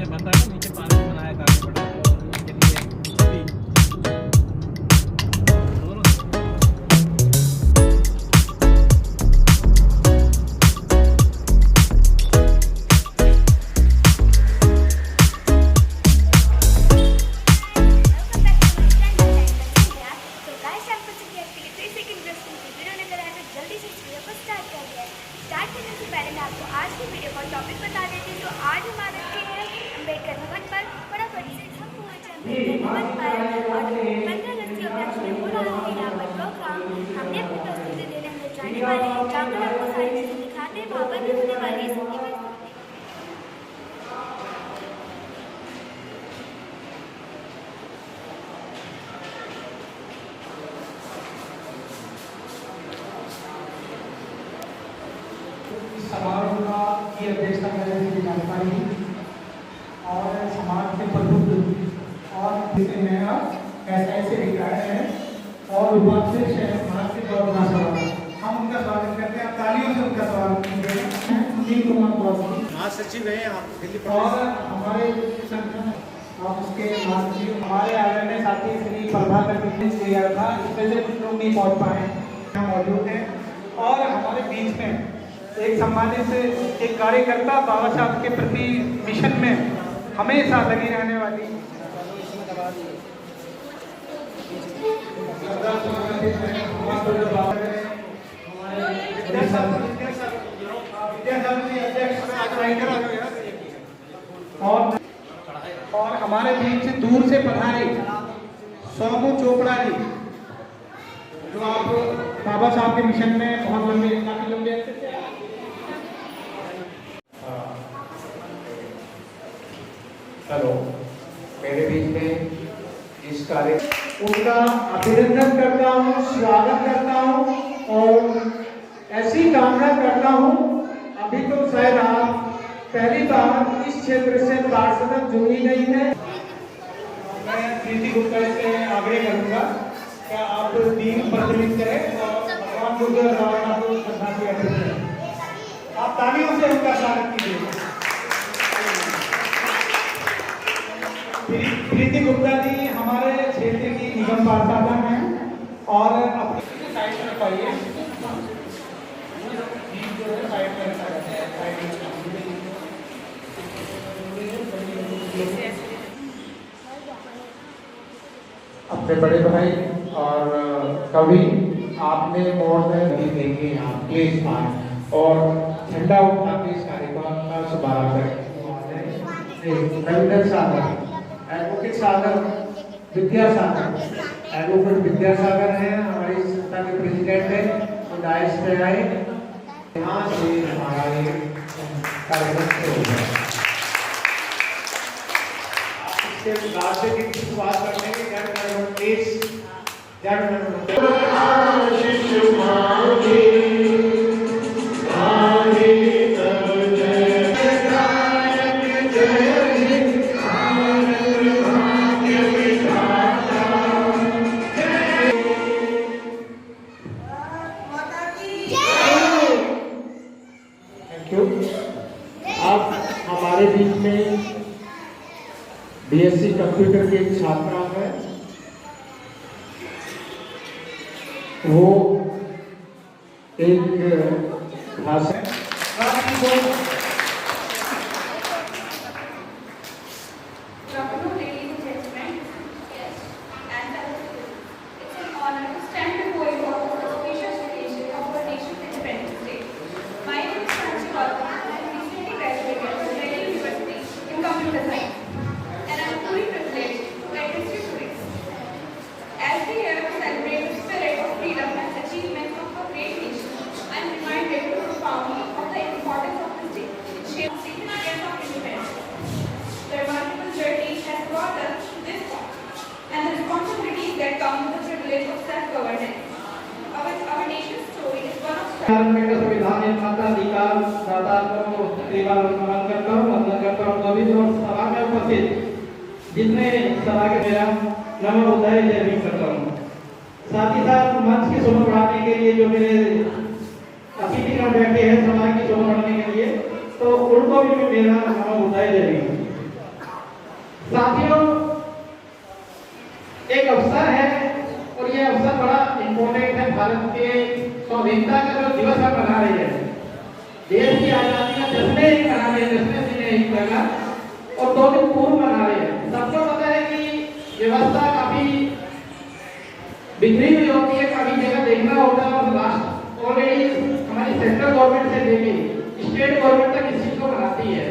मैंने बताया ना नीचे पार्क बनाया काफी बड़ा, तो उसके लिए भी दोनों स्टार्ट करने से पहले मैं आपको आज की वीडियो का टॉपिक बता देती हूँ। तो आज हमारे हैं अम्बेडकर भवन पर फटाफट से हम पहुँचे अम्बेडकर भवन पर और 15 अगस्त के उपलक्ष्य में हो रहा है यहाँ पर प्रोग्राम। हमने अपनी प्रस्तुति देने अंदर जाने वाले हैं, जाकर आपको सारी चीज़ें दिखाते हैं। वहाँ पर भी होने वाली है सबकी प्रस्तुति। समारोह का की अध्यक्षता करने की जानकारी और समाज के प्रबुद्ध और ऐसे रिटायर्ड हैं और उपाध्यक्ष हैं मानसिक और हम उनका स्वागत करते हैं। तालियों से उनका स्वागत करते हैं। सुनील कुमार महासचिव है आप दिल्ली और हमारे संगठन और उसके महासचिव हमारे आदरणीय साथी श्री प्रभाकर किया था। इसमें से कुछ लोग नहीं पहुँच पाए यहाँ मौजूद हैं और हमारे बीच में एक सम्मानित एक कार्यकर्ता बाबा साहब के प्रति मिशन में हमेशा लगी रहने वाली और हमारे बीच से दूर से पधारे सोमू चोपड़ा जी, जो आप बाबा साहब के मिशन में बहुत काफी लंबे हेलो, मेरे बीच में इस कार्य उनका अभिनंदन करता हूँ, स्वागत करता हूँ और ऐसी कामना करता हूँ। अभी तो शायद आप पहली बार इस क्षेत्र से पार्षद जुड़ी नहीं है। मैं प्रीति गुप्ता से आग्रह करूंगा क्या आप दीन प्रज्वलित करें और भगवान बुद्ध रावण को श्रद्धांजलि अर्पित करें। आप तालियों से उनका स्वागत कीजिए। प्रीति गुप्ता जी हमारे क्षेत्र की निगम पार्षद हैं और अपनी साइड में रखवाइए। अपने बड़े भाई और कवि आपने मोर में भी देंगे यहाँ प्लीज मान और झंडा उठा के इस कार्यक्रम का शुभारंभ करें। रविंद्र सागर, एडवोकेट सागर, विद्यासागर, एडवोकेट विद्यासागर हैं हमारी संस्था के प्रेसिडेंट हैं। तो डायस पे आए, यहाँ से हमारा ये कार्यक्रम शुरू होगा। इसके बाद से की शुरुआत करने के अब हमारे बीच में बीएससी कंप्यूटर के एक छात्रा है, वो एक भाषा संविधान निर्माता अधिकार दाता को परिवार नमन करता हूँ, वंदन करता हूँ। सभी लोग सभा में उपस्थित जितने सभा के मेरा नमन उदय जय भी करता हूँ। साथ ही साथ मंच की शोभा बढ़ाने के लिए जो मेरे अतिथिगण बैठे हैं सभा की शोभा बढ़ाने के लिए, तो उनको भी मेरा नमन उदय जय भी। साथियों, एक अवसर है और ये अवसर बड़ा इम्पोर्टेंट है। भारत के स्वाधीनता का जो दिवस हम मना रहे हैं, देश की आजादी का जश्न ही मना रहे हैं, जश्न से नहीं लगा और 2 दिन पूर्व मना रहे हैं। सबको पता है कि व्यवस्था काफी बिखरी हुई होती है, काफी जगह देखना होता है और राष्ट्र ऑलरेडी हमारी सेंट्रल गवर्नमेंट से लेके स्टेट गवर्नमेंट तक इस चीज को बनाती है।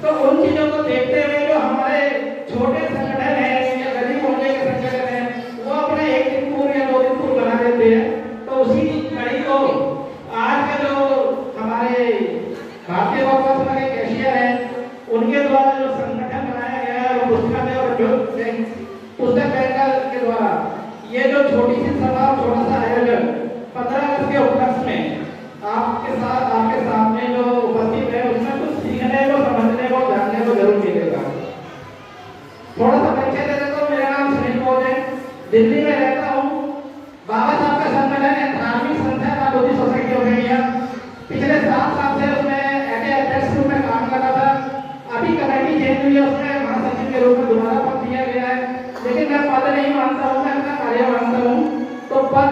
तो उन चीजों को देखते हुए जो हमारे छोटे संगठन है या गरीब होने के संगठन है, वो अपने 1 दिन पूर्व या 2 दिन पूर्व बना देते हैं। तो उसी कड़ी को आज के जो हमारे भारतीय वापस के कैशियर हैं, उनके द्वारा जो संगठन बनाया गया है, वो पुस्तक और जो पुस्तक बैंक के द्वारा ये जो छोटी सी सभा, छोटा सा आयोजन 15 अगस्त के उपलक्ष्य में आपके सामने जो उपस्थित है, उसमें कुछ सीखने को, समझने को, जानने को जरूर मिलेगा। थोड़ा सा परिचय दे देता हूँ। मेरा नाम सुनील बोध है, दिल्ली में रहता हूँ। बाबा साहब का संगठन है धार्मिक संस्था का बुद्धिस्ट सोसाइटी ऑफ इंडिया। पिछले 7 साल से उसमें अध्यक्ष रूप में काम कर रहा था। अभी कमेटी चेंज हुई है, उसमें महासचिव के रूप में दोबारा पद दिया गया है, लेकिन मैं पद नहीं मानता हूँ, मैं अपना कार्य मानता हूँ। तो पद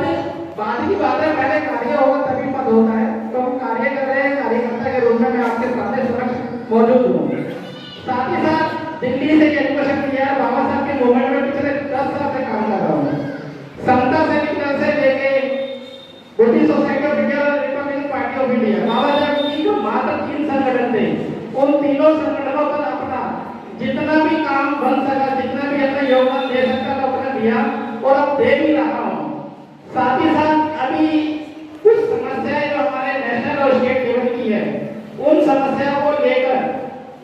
बाद की बात है, पहले कार्य होगा तभी पद होता है। तो हम कार्य कर रहे हैं, कार्यकर्ता के रूप में मैं आपके सामने समक्ष मौजूद हूँ। साथ ही साथ दिल्ली से एजुकेशन किया है, बाबा साहब के मूवमेंट में पिछले 10 साल से काम कर रहा हूँ। समता सैनिक से लेके Buddhist Society of India, Republican Party of India, Baba Saheb की जो मात्र 3 संगठन थे, उन तीनों संगठनों पर अपना जितना भी काम बन सका, जितना भी अपना योगदान दे सकता था अपना दिया और अब दे भी रहा हूँ। साथ ही साथ अभी कुछ समस्याएं जो हमारे नेशनल और स्टेट लेवल की है, उन समस्याओं को लेकर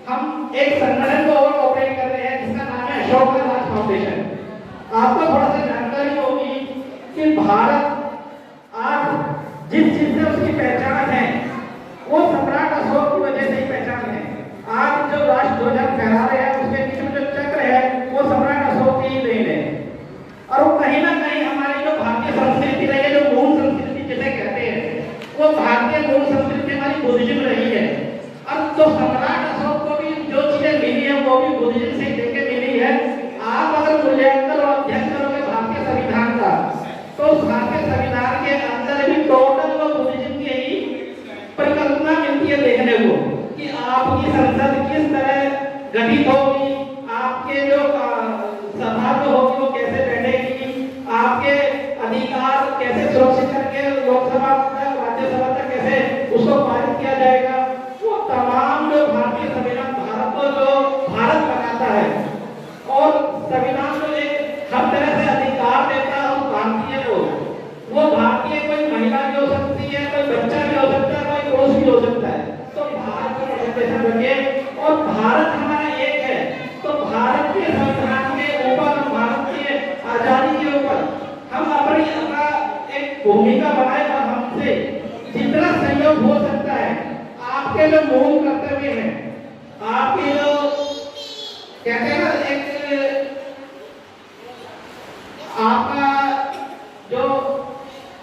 हम एक संगठन को और ऑपरेट कर रहे हैं, जिसका नाम है अशोक राज फाउंडेशन। आपको थोड़ा सा जानकारी होगी कि भारत आज जिस चीज से उसकी पहचान है, वो सम्राट अशोक की वजह से ही पहचान है। आज जो राष्ट्र ध्वज फहरा रहे हैं, उसके पीछे जो चक्र है, वो सम्राट अशोक की ही देन है। और वो कहीं ना कहीं हमारी जो भारतीय संस्कृति रही है, जो मूल संस्कृति जिसे कहते हैं, वो भारतीय मूल संस्कृति हमारी बुद्धिज्म रही है। और तो सम्राट अशोक को भी जो चीजें मिली है, वो भी बुद्धिज्म से लेके मिली है। आप अगर मूल्यांकन और अध्ययन करोगे भारतीय संविधान का, तो उस भारतीय संविधान के अंदर भी टोटल वो बुद्धिज्म की ही परिकल्पना मिलती है देखने को, कि आपकी संसद किस तरह गठित होगी, आपके जो सभा जो होगी वो कैसे बैठेगी, आपके अधिकार कैसे सुरक्षित करके लोकसभा तक, राज्यसभा तक कैसे उसको पारित किया जाएगा, वो तमाम जो भारतीय संविधान भारत को जो भारत बनाता है और संविधान को एक हर तरह से अधिकार देता है उस भारतीय को। वो भारतीय कोई महिला भी हो सकती है, कोई बच्चा भी हो सकता है, कोई पुरुष भी हो सकता है। तो भारत को रिप्रेजेंट रखे और भारत हमारा एक है। तो भारत के संविधान के ऊपर, भारत के आजादी के ऊपर हम अपनी एक भूमिका बनाए और हमसे जितना सहयोग हो सकता है, आपके जो मूल कर्तव्य है, आपके जो कहते हैं ना, एक आपका जो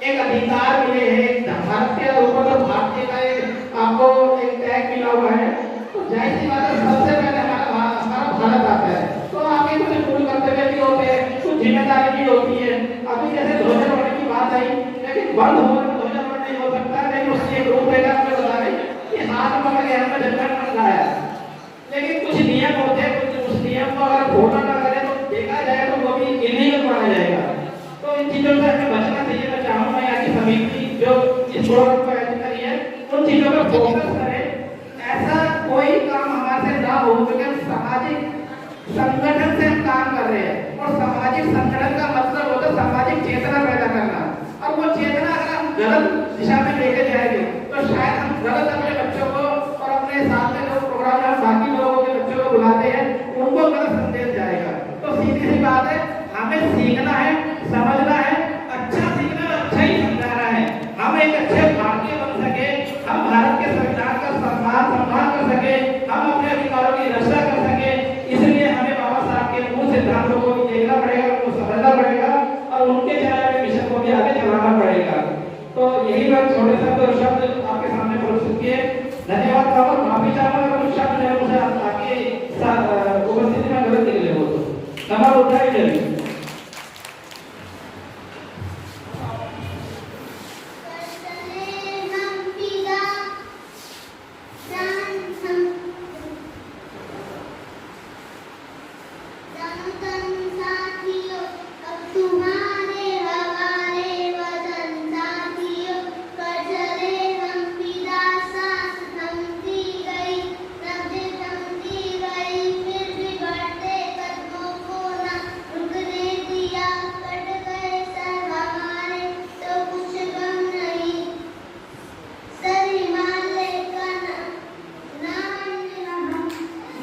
एक अधिकार मिले है भारत के ऊपर, तो भारतीय का आपको एक टैग मिला हुआ है। तो जाहिर सी बात है, सबसे पहले हमारा भारत आता है। तो आपके कुछ पूर्ण कर्तव्य भी होते हैं, कुछ जिम्मेदारी भी होती है। अभी जैसे ध्वजारोहण की बात आई, लेकिन बंद होकर ध्वजारोहण नहीं हो सकता है, लेकिन उसकी एक रूपरेखा आपको बता रहे कि हाथ पकड़ के हमें झंडा फहराना है। लेकिन कुछ नियम होते हैं, कुछ उस नियम को अगर फॉलो ना करें तो देखा जाए तो वो भी इलीगल माना जाएगा। तो इन चीजों से हमें बचना चाहिए। मैं चाहूंगा यहाँ की समिति जो इस प्रोग्राम को आयोजित करी है, उन चीजों पर फोकस करें। ऐसा कोई काम हमारे से ना हो, क्योंकि हम सामाजिक संगठन से हम काम कर रहे हैं और सामाजिक संगठन का मतलब होता है सामाजिक चेतना पैदा करना। और वो चेतना अगर हम गलत दिशा में लेके जाएंगे तो शायद हम गलत अपने बच्चों को और अपने साथ में जो प्रोग्राम में बाकी लोगों के बच्चों को बुलाते हैं, उनको गलत संदेश जाएगा। तो सीधी सी बात है, हमें सीखना है, समझना है, अच्छा सीखना है, अच्छा ही समझाना है। हम एक अच्छे भारतीय बन सके, हम भारत के संविधान का सम्मान कर सके, हम अपने अधिकारों की रक्षा कर सके। इसलिए हमें बाबा साहब के मूल सिद्धांतों को भी देखना पड़ेगा, उनको समझना पड़ेगा और उनके चलाए हुए मिशन को भी आगे चलाना पड़ेगा। तो यही बात छोटे से शब्द आपके सामने बोल सकती है। धन्यवाद। माफी चाहूंगा अगर कुछ शब्द मुझे आपके उपस्थिति में गलत निकले हो। bridal.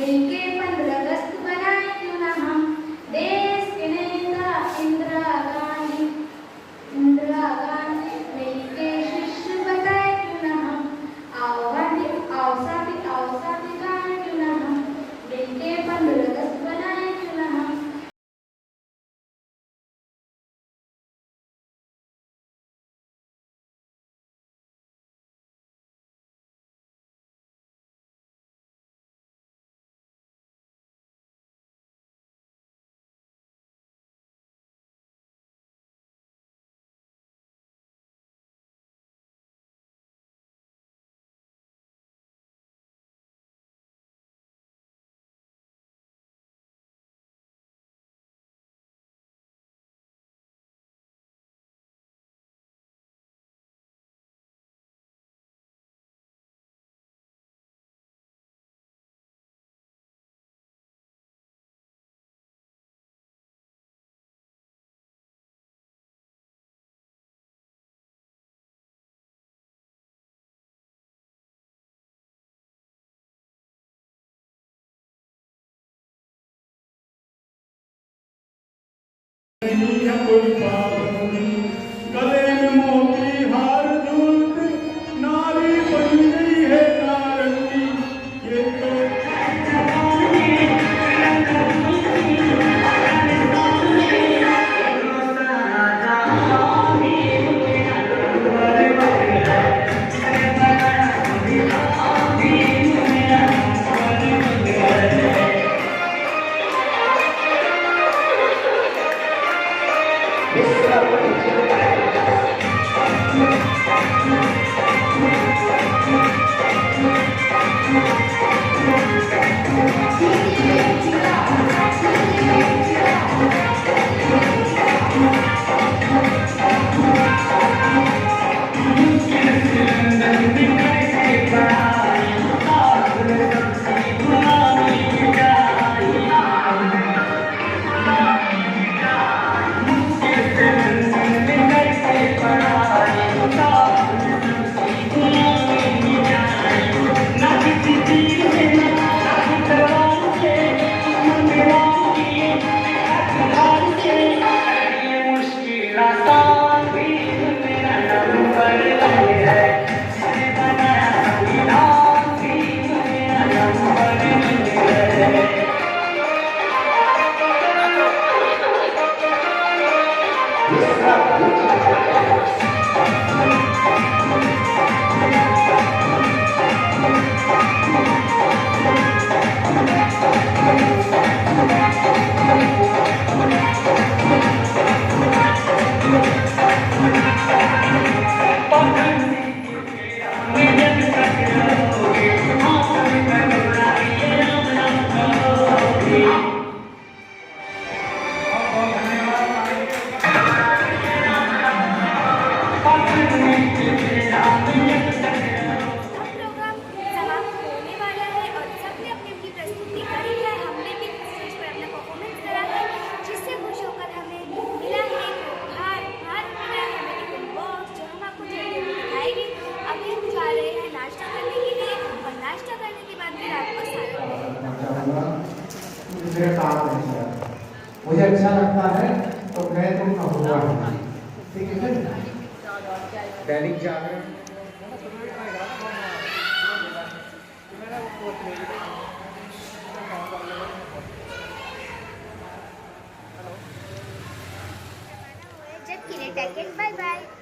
मिलके 15 अगस्त बनाए क्यों ना हम, देश के नेता इंदिरा गांधी मिलके शिष्य बताए क्यों ना हम, आओ गांधी आओ साथी गाए क्यों ना हम, मिलके 15 अगस्त बनाए क्यों ना हम। नहीं है कोई पाबंदी, गले में मोती हार झूलते नारी बन गई है नारंगी। ये तो मेरा काम नहीं किया, मुझे अच्छा लगता है तो मैं तुम कहूँगा, ठीक है। दैनिक जागरण जब के लिए टेक केयर, बाय बाय।